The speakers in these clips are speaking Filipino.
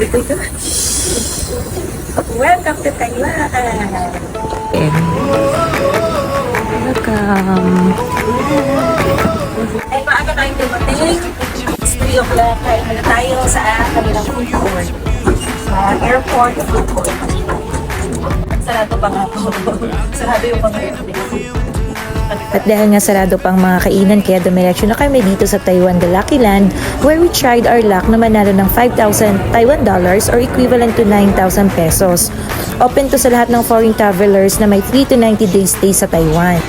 Welcome to Taiwan! Welcome. Ay, maaga tayong dumating. It's 3 o'clock. Kain na tayo sa kanilang food court. Sa airport food court. Sarado pa nga po. Sarado yung mga At dahil nga sarado pang mga kainan, kaya dumiretso na kami dito sa Taiwan, the Lucky Land, where we tried our luck na manalo ng 5,000 Taiwan dollars or equivalent to 9,000 pesos. Open to sa lahat ng foreign travelers na may 3 to 90 days stay sa Taiwan.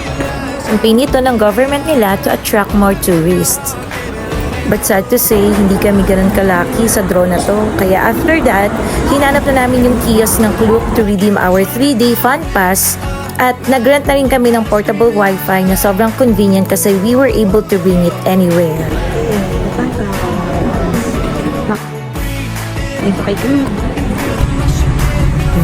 Campaign ito ng government nila to attract more tourists. But sad to say, hindi kami ganun kalaki sa draw na to. Kaya after that, hinanap na namin yung kiosk ng Klook to redeem our 3-day fun pass. At nag-rent na rin kami ng portable wifi na sobrang convenient kasi we were able to bring it anywhere.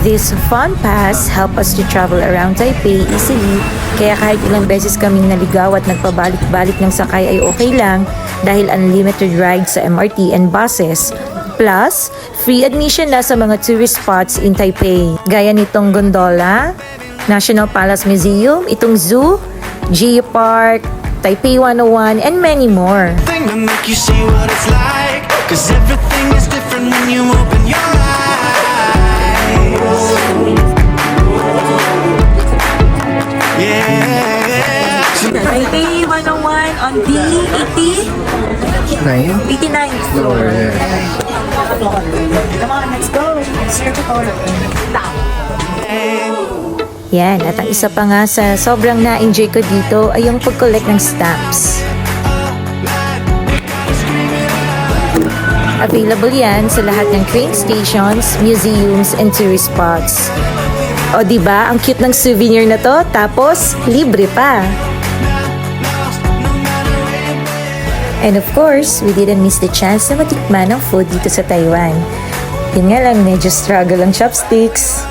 This fun pass help us to travel around Taipei easily, kaya kahit ilang beses kaming naligaw at nagpabalik-balik ng sakay ay okay lang dahil unlimited rides sa MRT and buses. Plus, free admission na sa mga tourist spots in Taipei, gaya nitong gondola, National Palace Museum, itong zoo, Geo Park, Taipei 101, and many more. Taipei 101 on the 89th floor. Come on, let's go. Yan, at ang isa pa nga sa sobrang na-enjoy ko dito ay yung pag-collect ng stamps. Available yan sa lahat ng train stations, museums, and tourist spots. O diba, ang cute ng souvenir na to, tapos libre pa. And of course, we didn't miss the chance na matikman ng food dito sa Taiwan. Yun nga lang, medyo struggle ang chopsticks.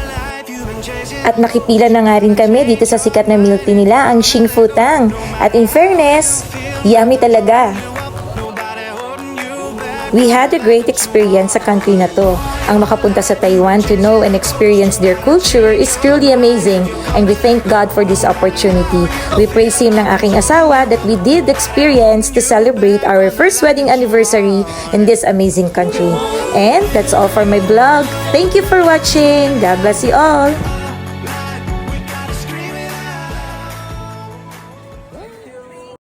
At nakipila na nga rin kami dito sa sikat na milk tea nila, ang Xing Fu Tang. At in fairness, yummy talaga. We had a great experience sa country na to. Ang makapunta sa Taiwan to know and experience their culture is truly amazing, and we thank God for this opportunity. We praise Him ng aking asawa that we did experience to celebrate our first wedding anniversary in this amazing country. And that's all for my vlog. Thank you for watching. God bless you all.